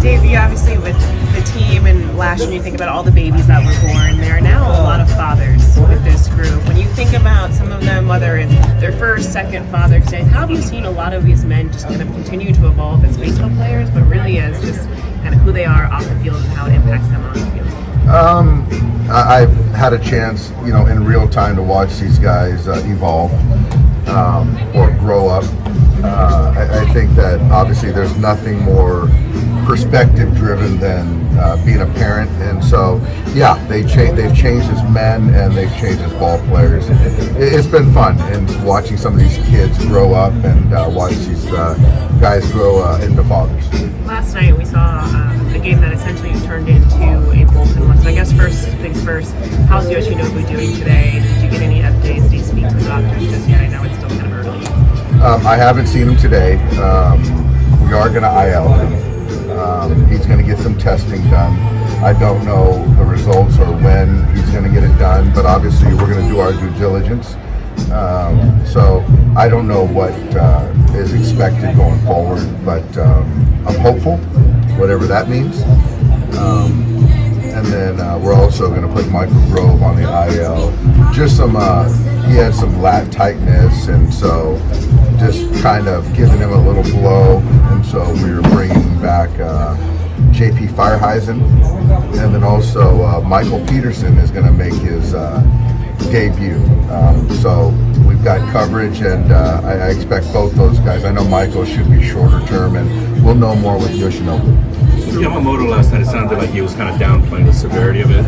Dave, you obviously with the team and last year you think about all the babies that were born, there are now a lot of fathers with this group. When you think about some of them, whether it's their first, second Father's Day, how have you seen a lot of these men just kind of continue to evolve as baseball players, but really as just kind of who they are off the field and how it impacts them on the field? I've had a chance, in real time to watch these guys evolve or grow up. I think that obviously there's nothing more perspective driven than being a parent, and so they've changed as men and they've changed as ball players. It's been fun and watching some of these kids grow up and watch these guys grow into fathers. Last night we saw a game that essentially turned into a bullpen one. So I guess first things first, how's Yoshinobu doing today? Did you get any updates? Did you speak to the doctors just yet? I know it's still kind of early. I haven't seen him today. We are going to IL him. He's going to get some testing done. I don't know the results or when he's going to get it done, but obviously we're going to do our due diligence. So I don't know what is expected going forward, but I'm hopeful, whatever that means. And then we're also going to put Michael Grove on the IL. Just he had some lat tightness, and so just kind of giving him a little blow. And so we were bringing back JP Fireheisen, and then also Michael Peterson is going to make his debut. So we've got coverage, and I expect both those guys. I know Michael should be shorter term, and we'll know more with Yoshinobu. Yamamoto last night, it sounded like he was kind of downplaying the severity of it.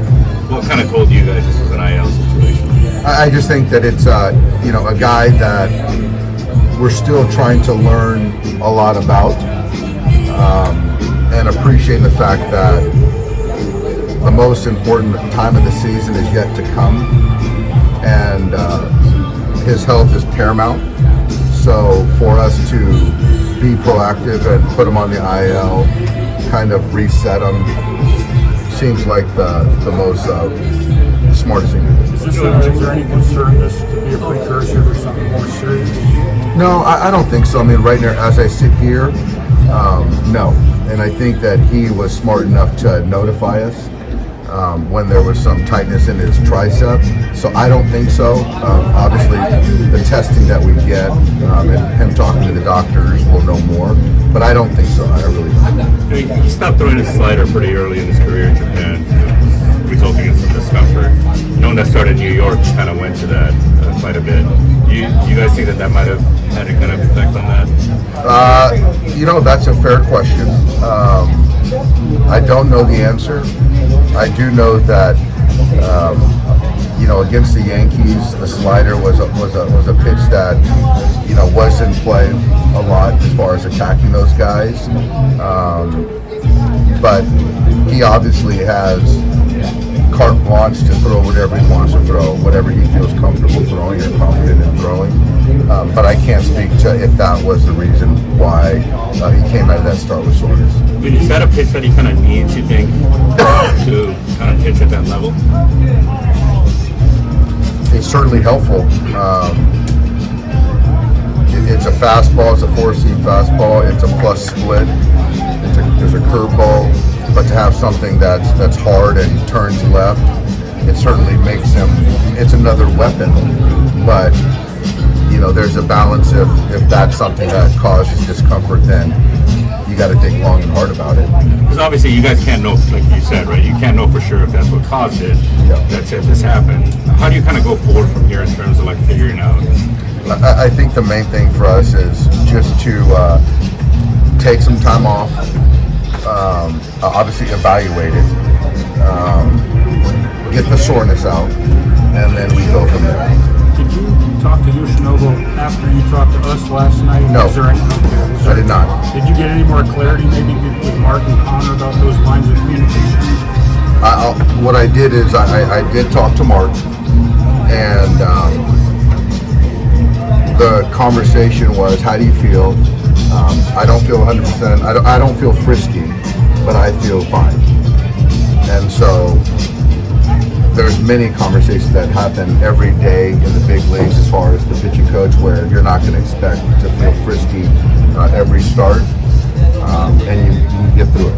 What kind of told you guys this was an IL situation? I just think that it's a guy that we're still trying to learn a lot about, and appreciate the fact that the most important time of the season is yet to come, and his health is paramount. So for us to be proactive and put him on the IL, kind of reset him, seems like the most smartest thing to do. Is there any concern this to be a precursor to something more serious? No, I don't think so. I mean, right now, as I sit here, no. And I think that he was smart enough to notify us when there was some tightness in his tricep. So I don't think so. Obviously, the testing that we get and him talking to the doctors will know more. But I don't think so. I really don't. He stopped throwing his slider pretty early in his career in Japan, resulting in some discomfort. Knowing that started in New York, he kind of went to that quite a bit. You guys think that might have had a kind of effect on that? That's a fair question. I don't know the answer. I do know that against the Yankees, the slider was a pitch that was in play a lot as far as attacking those guys. But he obviously has carte blanche to throw whatever he wants to throw, whatever he feels comfortable throwing or confident in throwing. But I can't speak to if that was the reason why he came out of that start with soreness. I mean, is that a pitch that he kind of needs, you think, to kind of pitch at that level? It's certainly helpful. It's a fastball. It's a four-seam fastball. It's a plus split. There's a curveball. But to have something that's hard and turns left, it certainly makes him. It's another weapon. But there's a balance. If that's something that causes discomfort, then you got to think long and hard about it. Because obviously you guys can't know, like you said, right? You can't know for sure if that's what caused it. Yeah. That's it. This happened. How do you kind of go forward from here in terms of like figuring out? I think the main thing for us is just to take some time off. Obviously evaluate it, get the soreness out, and then we go from there. Did you talk to Yoshinobu after you talked to us last night? No, I did not. Did you get any more clarity maybe with Mark and Connor about those lines of communication? What I did is I did talk to Mark, and the conversation was, how do you feel? I don't feel 100%. I don't feel frisky, but I feel fine. And so there's many conversations that happen every day in the big leagues as far as the pitching coach, where you're not going to expect to feel frisky every start. and you get through it.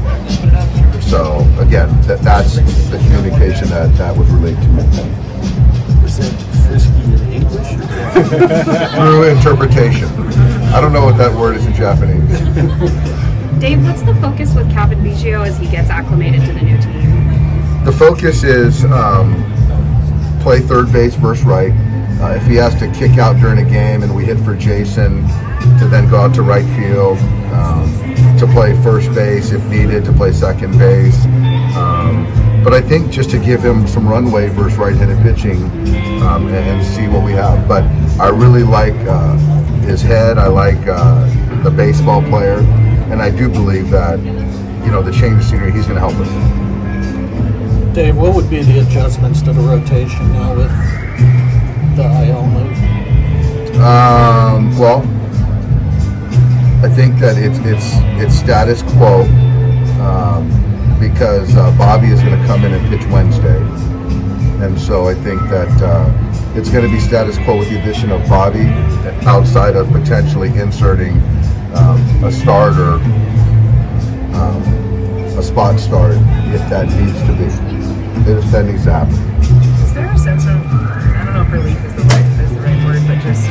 So again, that's the communication that would relate to me. Is that frisky in English? Through interpretation. I don't know what that word is in Japanese. Dave, what's the focus with Calvin Biggio as he gets acclimated to the new team? The focus is play third base versus right. If he has to kick out during a game and we hit for Jason, to then go out to right field, to play first base if needed, to play second base. But I think just to give him some runway versus right-handed pitching and see what we have. But I really like his head. I like the baseball player. And I do believe that, the change of scenery, he's going to help us. Dave, what would be the adjustments to the rotation now with the IL move? Well, I think that it's status quo because Bobby is going to come in and pitch Wednesday, and so I think that it's going to be status quo with the addition of Bobby, outside of potentially inserting a starter, a spot start if that needs to be. If that needs to happen. Is there a sense of, I don't know if relief is the right word, but just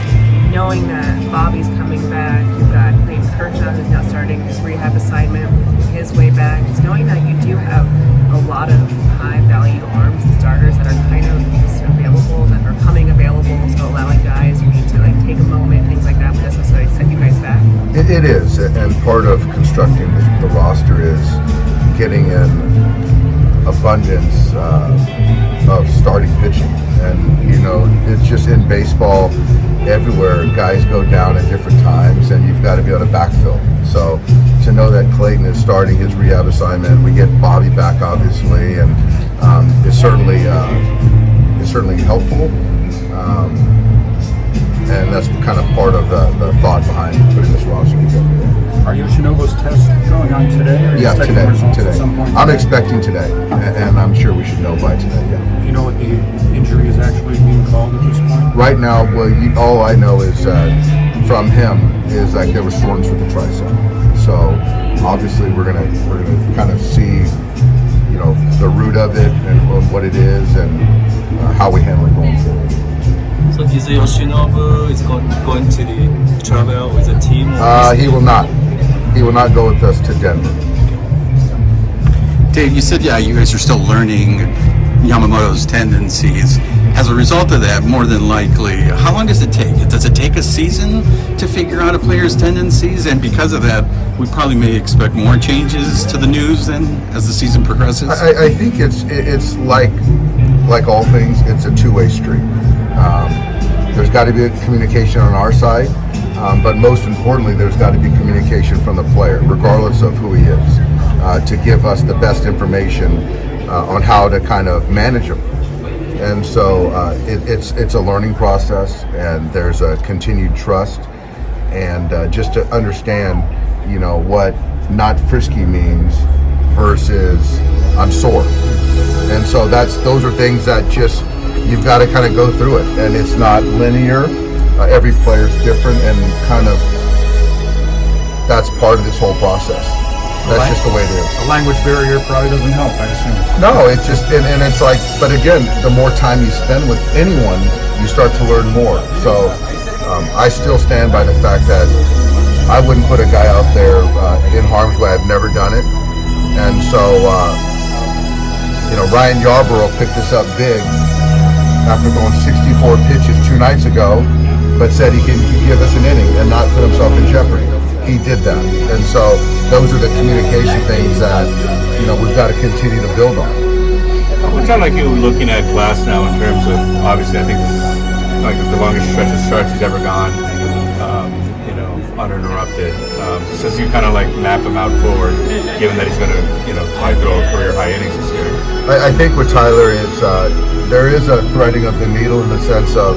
knowing that Bobby's coming back, you've got Clayton Kershaw who's now starting his rehab assignment, his way back, just knowing that you do have a lot of high value arms and starters that are kind of just available, that are coming available, so allowing guys who need to take a moment, things like that, but doesn't necessarily set you guys back. It is, and part of constructing the roster is getting in abundance of starting pitching, and it's just in baseball everywhere guys go down at different times and you've got to be able to backfill. So to know that Clayton is starting his rehab assignment, we get Bobby back obviously, and it's certainly helpful, and that's kind of part of the thought behind putting this roster together. Are Yoshinobu's tests going on today? Or are you Yeah, expecting results today. At some point I'm today? expecting today, and I'm sure we should know by today. Yeah. Do you know what the injury is actually being called at this point? Right now, all I know is from him is like there was soreness with the tricep. So obviously we're gonna kind of see, the root of it and what it is and how we handle it going forward. So is Yoshinobu is going to travel with the team? He will not. He will not go with us to Denver. Dave, you said, you guys are still learning Yamamoto's tendencies. As a result of that, more than likely, how long does it take? Does it take a season to figure out a player's tendencies? And because of that, we probably may expect more changes to the news then as the season progresses? I think it's like all things, it's a two-way street. There's got to be a communication on our side, but most importantly, there's got to be communication from the player, regardless of who he is, to give us the best information on how to kind of manage him. And so it's a learning process, and there's a continued trust, and just to understand, what not frisky means versus I'm sore. And so those are things that just you've got to kind of go through it, and it's not linear. Every player's different, and kind of that's part of this whole process. That's just the way it is. A language barrier probably doesn't help, I assume. No, it's just, and it's like, but again, the more time you spend with anyone, you start to learn more. So I still stand by the fact that I wouldn't put a guy out there in harm's way. I've never done it. And so, Ryan Yarborough picked us up big after throwing 64 pitches 2 nights ago, but said he can give us an inning and not put himself in jeopardy. He did that. And so those are the communication things that, we've got to continue to build on. What's that like you looking at Glasnow in terms of, obviously I think this is like the longest stretch of starts he's ever gone, uninterrupted. Since you kind of like map him out forward, given that he's going to, probably throw career high innings this year. I think with Tyler, there is a threading of the needle in the sense of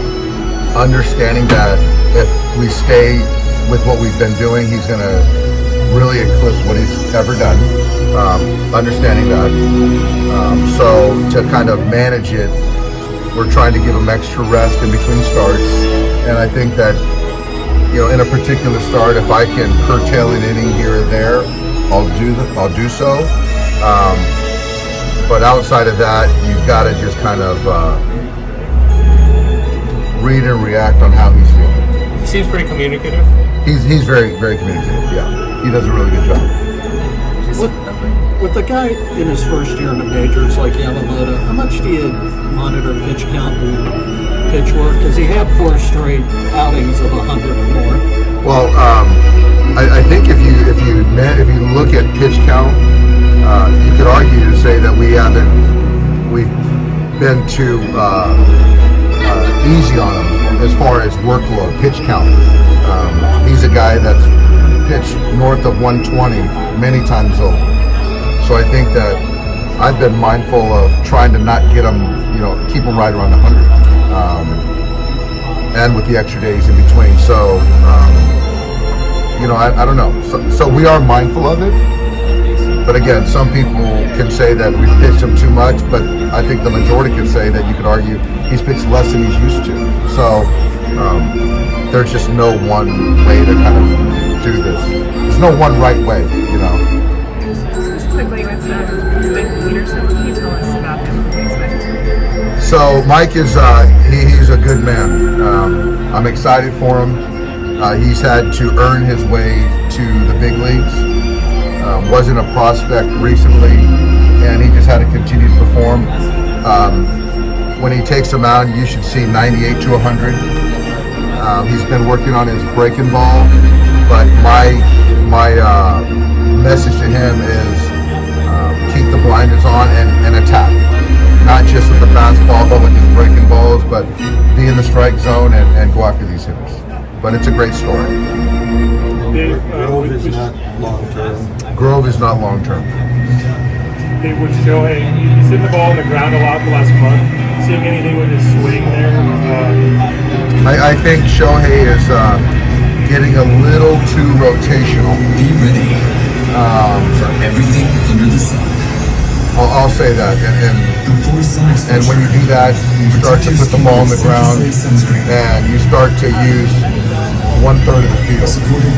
understanding that if we stay with what we've been doing, he's going to really eclipse what he's ever done. Understanding that. So to kind of manage it, we're trying to give him extra rest in between starts. And I think that in a particular start, if I can curtail an inning here or there, I'll do so. But outside of that, you've got to just kind of read and react on how he's feeling. He seems pretty communicative. He's very, very communicative. Yeah, he does a really good job. With a guy in his first year in the majors like Yamamoto, how much do you monitor pitch count and pitch work? Because he had 4 straight outings of 100 or more. Well, I think if you look at pitch count, you could argue to say that we've been too easy on him as far as workload, pitch count. He's a guy that's pitched north of 120 many times over. So I think that I've been mindful of trying to not get him, keep him right around 100, and with the extra days in between. So, I don't know. So we are mindful of it. But again, some people can say that we've pitched him too much, but I think the majority can say that you could argue he's pitched less than he's used to. So there's just no one way to kind of do this. There's no one right way, Just quickly with Mike Peterson, what can you tell us about him? What do you expect? So Mike is he's a good man. I'm excited for him. He's had to earn his way to the big leagues. Wasn't a prospect recently, and he just had to continue to perform. When he takes a mound, you should see 98 to 100. He's been working on his breaking ball, but my message to him is keep the blinders on and attack. Not just with the fastball, but with his breaking balls, but be in the strike zone and go after these hitters. But it's a great story. Grove is not long term. Grove is not long term. Dave, with Shohei, he's hitting the ball on the ground a lot the last month. Seeing anything with his swing there? I think Shohei is getting a little too rotational. Be ready for everything under the sun. I'll say that, and when you do that, you start to put the ball on the ground, and you start to use 1/3 of the field.